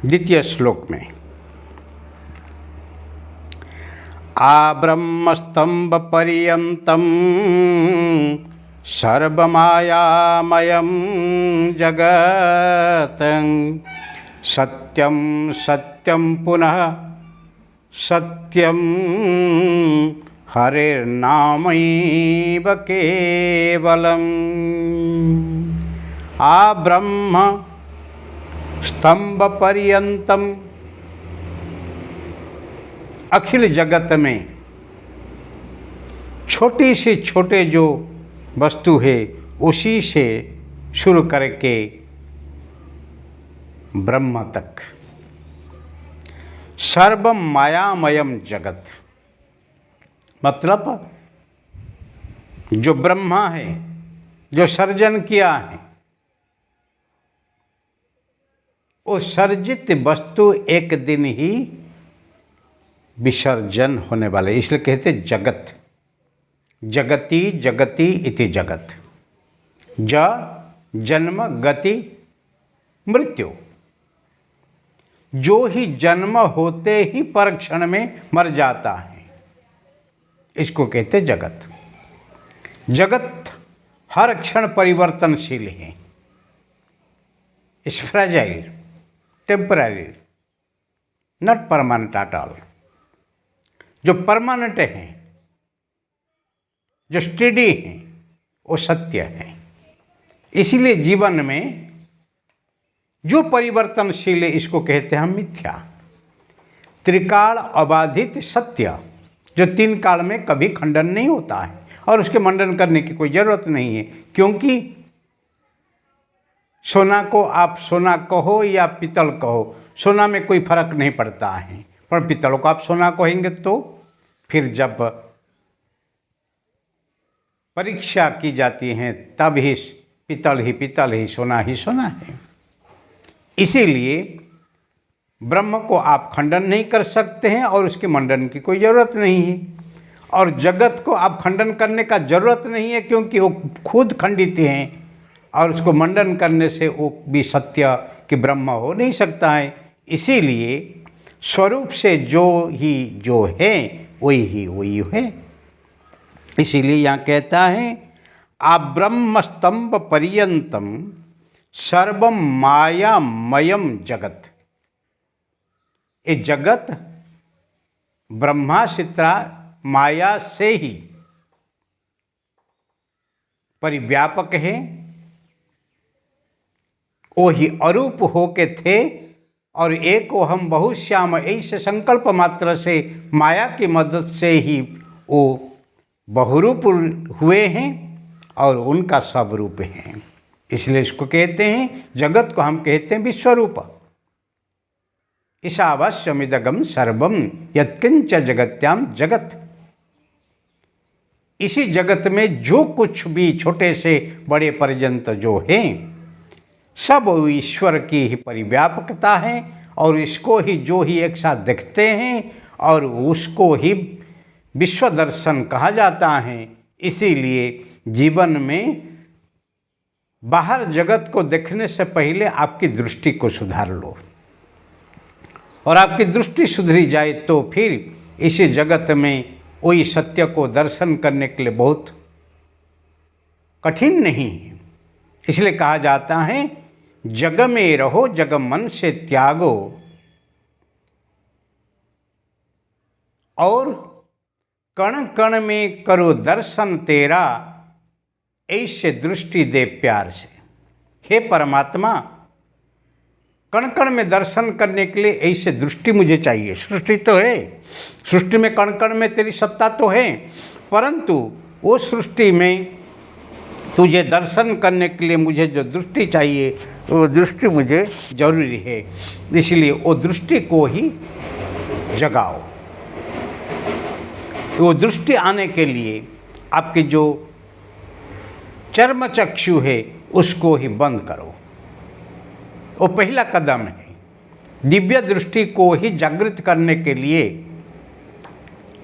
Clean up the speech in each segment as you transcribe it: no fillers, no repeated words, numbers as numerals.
द्वितीय श्लोक में आब्रह्मस्तंभ पर्यंतम सर्वमायामयं जगत् सत्यं सत्यं पुनः सत्यं हरिर्नामैव केवलम्। आब्रह्म स्तंभ पर्यंतम, अखिल जगत में छोटी से छोटे जो वस्तु है उसी से शुरू करके ब्रह्म तक, सर्व मायामयम जगत, मतलब जो ब्रह्मा है, जो सर्जन किया है, वो सर्जित वस्तु एक दिन ही विसर्जन होने वाले, इसलिए कहते जगत। जगति जगति इति जगत। जन्म गति मृत्यु, जो ही जन्म होते ही पर क्षण में मर जाता है, इसको कहते जगत। जगत हर क्षण परिवर्तनशील है, is fragile, temporary, not permanent at all. जो परमानेंट हैं, जो स्टेडी हैं, वो सत्य है। इसीलिए जीवन में जो परिवर्तनशील है इसको कहते हैं हम मिथ्या। त्रिकाल अबाधित सत्य, जो तीन काल में कभी खंडन नहीं होता है और उसके मंडन करने की कोई जरूरत नहीं है, क्योंकि सोना को आप सोना कहो या पीतल कहो, सोना में कोई फर्क नहीं पड़ता है, पर पीतल को आप सोना कहेंगे तो फिर जब परीक्षा की जाती है तब ही पीतल ही सोना है। इसीलिए ब्रह्म को आप खंडन नहीं कर सकते हैं और उसके मंडन की कोई ज़रूरत नहीं है, और जगत को आप खंडन करने का ज़रूरत नहीं है, क्योंकि वो खुद खंडित हैं और उसको मंडन करने से वो भी सत्य कि ब्रह्म हो नहीं सकता है। इसीलिए स्वरूप से जो है वही है। इसीलिए यहाँ कहता है आप ब्रह्म स्तंभ पर्यंतम सर्वम मायामयम जगत। ये जगत ब्रह्मा चित्रा माया से ही परिव्यापक है, वो ही अरूप होके थे और एक वो हम बहुत श्याम, ऐसे संकल्प मात्र से माया की मदद से ही वो बहुरूप हुए हैं और उनका सब रूप है। इसलिए इसको कहते हैं, जगत को हम कहते हैं विश्वरूप। ईशावास्यमिदगम सर्वम यत्किंच जगत्याम जगत। इसी जगत में जो कुछ भी छोटे से बड़े पर्यंत जो है सब ईश्वर की ही परिव्यापकता है, और इसको ही जो ही एक साथ देखते हैं और उसको ही विश्व दर्शन कहा जाता है। इसीलिए जीवन में बाहर जगत को देखने से पहले आपकी दृष्टि को सुधार लो, और आपकी दृष्टि सुधरी जाए तो फिर इसी जगत में वही सत्य को दर्शन करने के लिए बहुत कठिन नहीं है। इसलिए कहा जाता है जग में रहो जग मन से त्यागो, और कण कण में करो दर्शन तेरा, ऐसे दृष्टि दे प्यार से। हे परमात्मा, कण कण में दर्शन करने के लिए ऐसे दृष्टि मुझे चाहिए। सृष्टि तो है, सृष्टि में कण कण में तेरी सत्ता तो है, परंतु वो सृष्टि में तुझे दर्शन करने के लिए मुझे जो दृष्टि चाहिए वो दृष्टि मुझे जरूरी है। इसलिए वो दृष्टि को ही जगाओ। वो दृष्टि आने के लिए आपके जो चर्म चक्षु है उसको ही बंद करो, वो पहला कदम है। दिव्य दृष्टि को ही जागृत करने के लिए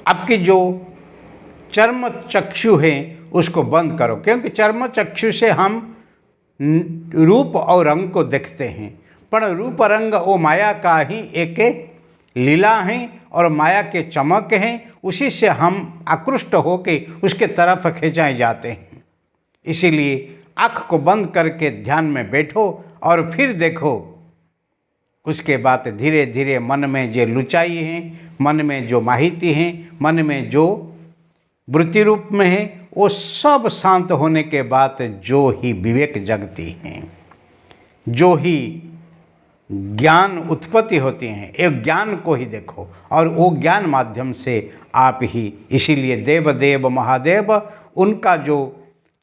आपकी जो चर्म चक्षु है उसको बंद करो, क्योंकि चर्म चक्षु से हम रूप और रंग को देखते हैं, पर रूप रंग वो माया का ही एक लीला है और माया के चमक हैं, उसी से हम आकृष्ट होके उसके तरफ खिंचाए जाते हैं। इसीलिए आँख को बंद करके ध्यान में बैठो और फिर देखो, उसके बाद धीरे धीरे मन में जो लुचाई है, मन में जो माहिती है, मन में जो वृत्ति रूप में है, वो सब शांत होने के बाद जो ही विवेक जगती हैं, जो ही ज्ञान उत्पत्ति होती हैं, एक ज्ञान को ही देखो और वो ज्ञान माध्यम से आप ही, इसीलिए देव देव महादेव उनका जो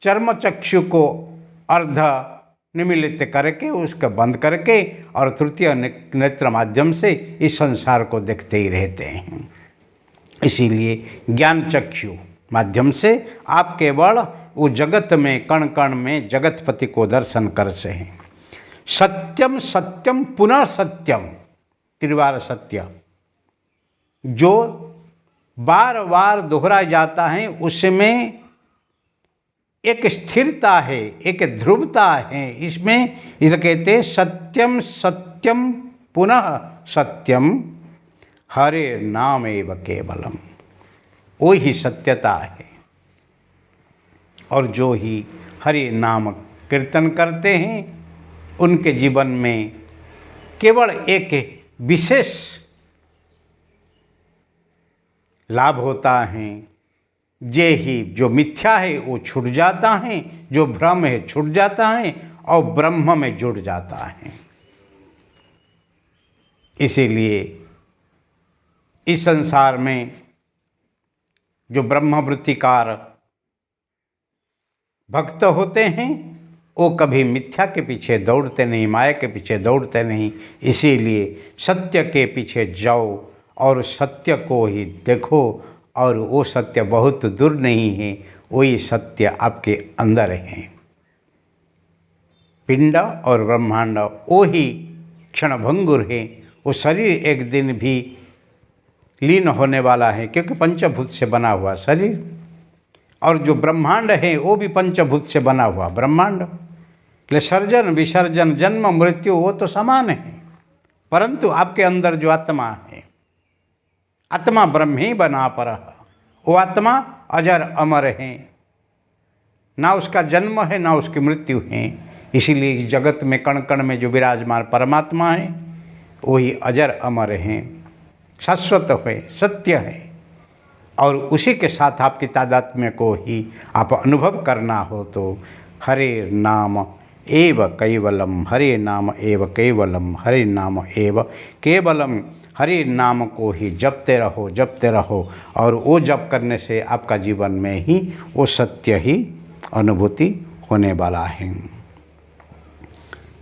चर्म चक्षु को अर्ध निमिलित करके उसको बंद करके और तृतीय नेत्र माध्यम से इस संसार को देखते ही रहते हैं। इसीलिए ज्ञान चक्षु माध्यम से आप केवल वो जगत में कण कण में जगतपति को दर्शन कर से हैं। सत्यम सत्यम पुनः सत्यम, त्रिवार सत्य जो बार बार दोहराया जाता है, उसमें एक स्थिरता है, एक ध्रुवता है। इसमें इसे कहते हैं सत्यम सत्यम पुनः सत्यम हरे नाम एव केवलम, वो ही सत्यता है। और जो ही हरि नाम कीर्तन करते हैं उनके जीवन में केवल एक विशेष लाभ होता है, जे ही जो मिथ्या है वो छूट जाता है, जो भ्रम है छूट जाता है और ब्रह्म में जुड़ जाता है। इसीलिए इस संसार में जो ब्रह्मवृत्तिकार भक्त होते हैं वो कभी मिथ्या के पीछे दौड़ते नहीं, माया के पीछे दौड़ते नहीं। इसीलिए सत्य के पीछे जाओ और सत्य को ही देखो, और वो सत्य बहुत दूर नहीं है, वही सत्य आपके अंदर है। पिंड और ब्रह्मांड वो ही क्षणभंगुर है, वो शरीर एक दिन भी लीन होने वाला है, क्योंकि पंचभूत से बना हुआ शरीर, और जो ब्रह्मांड है वो भी पंचभूत से बना हुआ ब्रह्मांड। इसलिए सर्जन विसर्जन जन्म मृत्यु वो तो समान है, परंतु आपके अंदर जो आत्मा है, आत्मा ब्रह्म ही बना पर, वो आत्मा अजर अमर है, ना उसका जन्म है ना उसकी मृत्यु है। इसीलिए जगत में कण कण में जो विराजमान परमात्मा है वही अजर अमर है, शाश्वत है, सत्य है, और उसी के साथ आपकी तादात्म्य को ही आप अनुभव करना हो तो हरे नाम एव कैवलम, हरे नाम एव कैवलम, हरे नाम एव केवलम, हरे नाम को ही जपते रहो, और वो जप करने से आपका जीवन में ही वो सत्य ही अनुभूति होने वाला है।